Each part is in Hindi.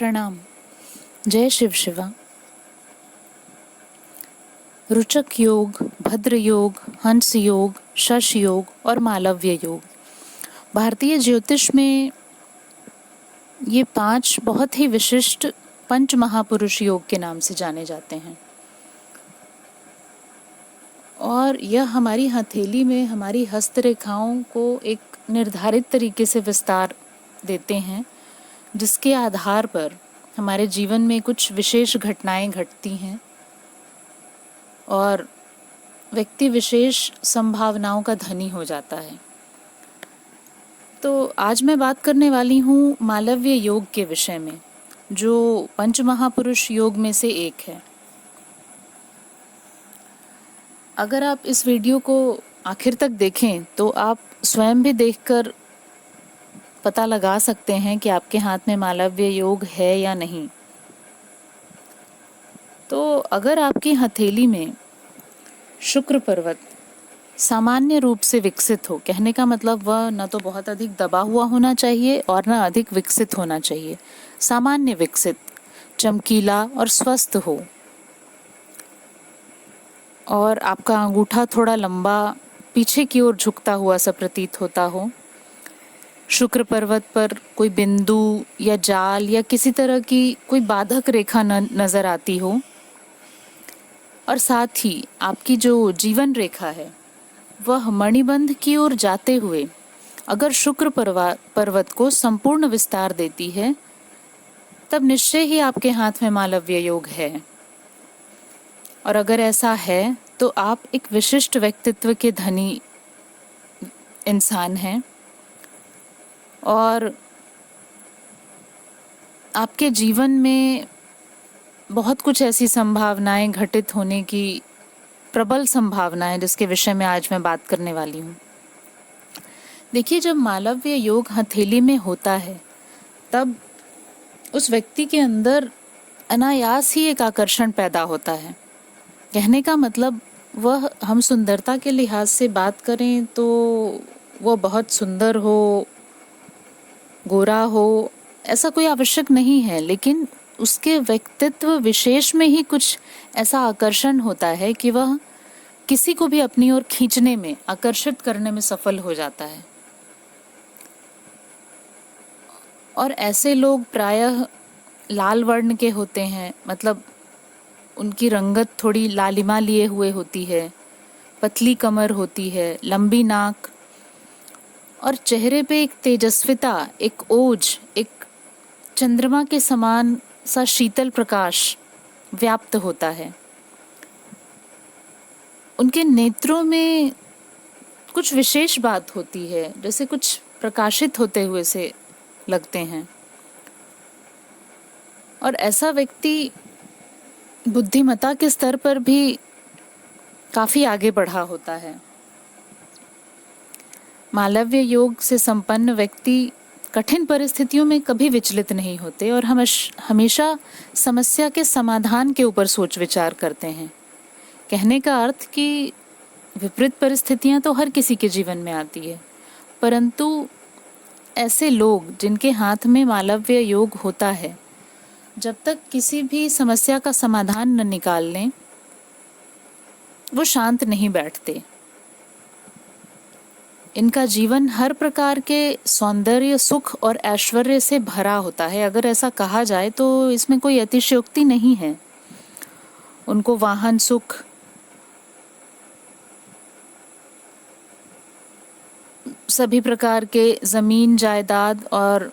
प्रणाम। जय शिव शिवा। रुचक योग, भद्र योग, हंस योग, शश योग और मालव्य योग भारतीय ज्योतिष में ये 5 बहुत ही विशिष्ट पंच महापुरुष योग के नाम से जाने जाते हैं। और यह हमारी हथेली में हमारी हस्तरेखाओं को एक निर्धारित तरीके से विस्तार देते हैं, जिसके आधार पर हमारे जीवन में कुछ विशेष घटनाएं घटती हैं और व्यक्ति विशेष संभावनाओं का धनी हो जाता है। तो आज मैं बात करने वाली हूँ मालव्य योग के विषय में, जो पंच महापुरुष योग में से एक है। अगर आप इस वीडियो को आखिर तक देखें तो आप स्वयं भी देखकर पता लगा सकते हैं कि आपके हाथ में मालव्य योग है या नहीं। तो अगर आपकी हथेली में शुक्र पर्वत सामान्य रूप से विकसित हो, कहने का मतलब वह न तो बहुत अधिक दबा हुआ होना चाहिए और न अधिक विकसित होना चाहिए, सामान्य विकसित, चमकीला और स्वस्थ हो, और आपका अंगूठा थोड़ा लंबा पीछे की ओर झुकता हुआ सा प्रतीत होता हो, शुक्र पर्वत पर कोई बिंदु या जाल या किसी तरह की कोई बाधक रेखा नजर आती हो, और साथ ही आपकी जो जीवन रेखा है वह मणिबंध की ओर जाते हुए अगर शुक्र पर्वत को संपूर्ण विस्तार देती है, तब निश्चय ही आपके हाथ में मालव्य योग है। और अगर ऐसा है तो आप एक विशिष्ट व्यक्तित्व के धनी इंसान हैं और आपके जीवन में बहुत कुछ ऐसी संभावनाएं घटित होने की प्रबल संभावना है, जिसके विषय में आज मैं बात करने वाली हूँ। देखिए, जब मालव्य योग हथेली में होता है तब उस व्यक्ति के अंदर अनायास ही एक आकर्षण पैदा होता है। कहने का मतलब वह, हम सुंदरता के लिहाज से बात करें तो वह बहुत सुंदर हो, गोरा हो, ऐसा कोई आवश्यक नहीं है, लेकिन उसके व्यक्तित्व विशेष में ही कुछ ऐसा आकर्षण होता है कि वह किसी को भी अपनी ओर खींचने में, आकर्षित करने में सफल हो जाता है। और ऐसे लोग प्रायः लाल वर्ण के होते हैं, मतलब उनकी रंगत थोड़ी लालिमा लिए हुए होती है, पतली कमर होती है, लंबी नाक, और चेहरे पे एक तेजस्विता, एक ओज, एक चंद्रमा के समान सा शीतल प्रकाश व्याप्त होता है। उनके नेत्रों में कुछ विशेष बात होती है, जैसे कुछ प्रकाशित होते हुए से लगते हैं। और ऐसा व्यक्ति बुद्धिमत्ता के स्तर पर भी काफी आगे बढ़ा होता है। मालव्य योग से संपन्न व्यक्ति कठिन परिस्थितियों में कभी विचलित नहीं होते और हमेशा समस्या के समाधान के ऊपर सोच विचार करते हैं। कहने का अर्थ कि विपरीत परिस्थितियां तो हर किसी के जीवन में आती है, परंतु ऐसे लोग जिनके हाथ में मालव्य योग होता है, जब तक किसी भी समस्या का समाधान न निकाल लें, वो शांत नहीं बैठते। इनका जीवन हर प्रकार के सौंदर्य, सुख और ऐश्वर्य से भरा होता है। अगर ऐसा कहा जाए तो इसमें कोई अतिशयोक्ति नहीं है। उनको वाहन सुख, सभी प्रकार के जमीन जायदाद और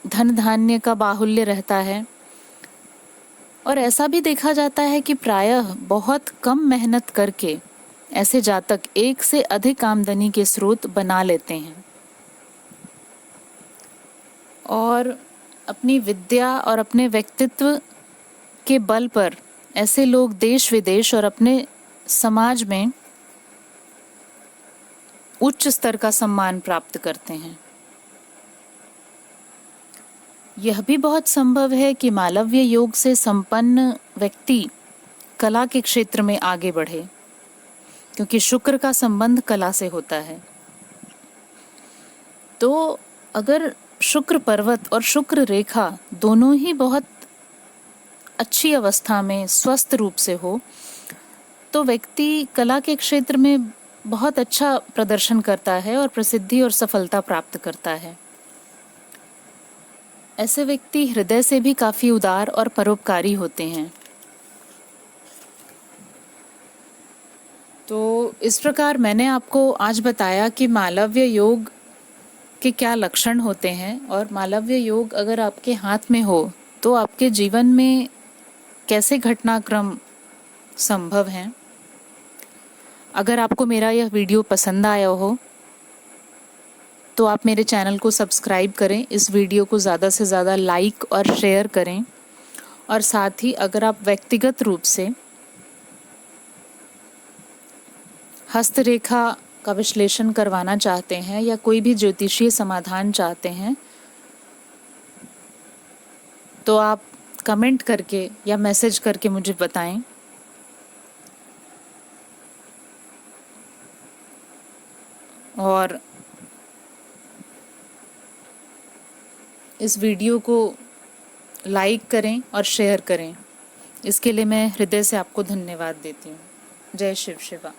धन धान्य का बाहुल्य रहता है। और ऐसा भी देखा जाता है कि प्रायः बहुत कम मेहनत करके ऐसे जातक एक से अधिक आमदनी के स्रोत बना लेते हैं और अपनी विद्या और अपने व्यक्तित्व के बल पर ऐसे लोग देश विदेश और अपने समाज में उच्च स्तर का सम्मान प्राप्त करते हैं। यह भी बहुत संभव है कि मालव्य योग से संपन्न व्यक्ति कला के क्षेत्र में आगे बढ़े, क्योंकि शुक्र का संबंध कला से होता है। तो अगर शुक्र पर्वत और शुक्र रेखा दोनों ही बहुत अच्छी अवस्था में स्वस्थ रूप से हो तो व्यक्ति कला के क्षेत्र में बहुत अच्छा प्रदर्शन करता है और प्रसिद्धि और सफलता प्राप्त करता है। ऐसे व्यक्ति हृदय से भी काफी उदार और परोपकारी होते हैं। तो इस प्रकार मैंने आपको आज बताया कि मालव्य योग के क्या लक्षण होते हैं और मालव्य योग अगर आपके हाथ में हो तो आपके जीवन में कैसे घटनाक्रम संभव हैं। अगर आपको मेरा यह वीडियो पसंद आया हो तो आप मेरे चैनल को सब्सक्राइब करें, इस वीडियो को ज़्यादा से ज़्यादा लाइक और शेयर करें और साथ ही अगर आप व्यक्तिगत रूप से हस्तरेखा का विश्लेषण करवाना चाहते हैं या कोई भी ज्योतिषीय समाधान चाहते हैं तो आप कमेंट करके या मैसेज करके मुझे बताएं। और इस वीडियो को लाइक करें और शेयर करें। इसके लिए मैं हृदय से आपको धन्यवाद देती हूँ। जय शिव शिवा।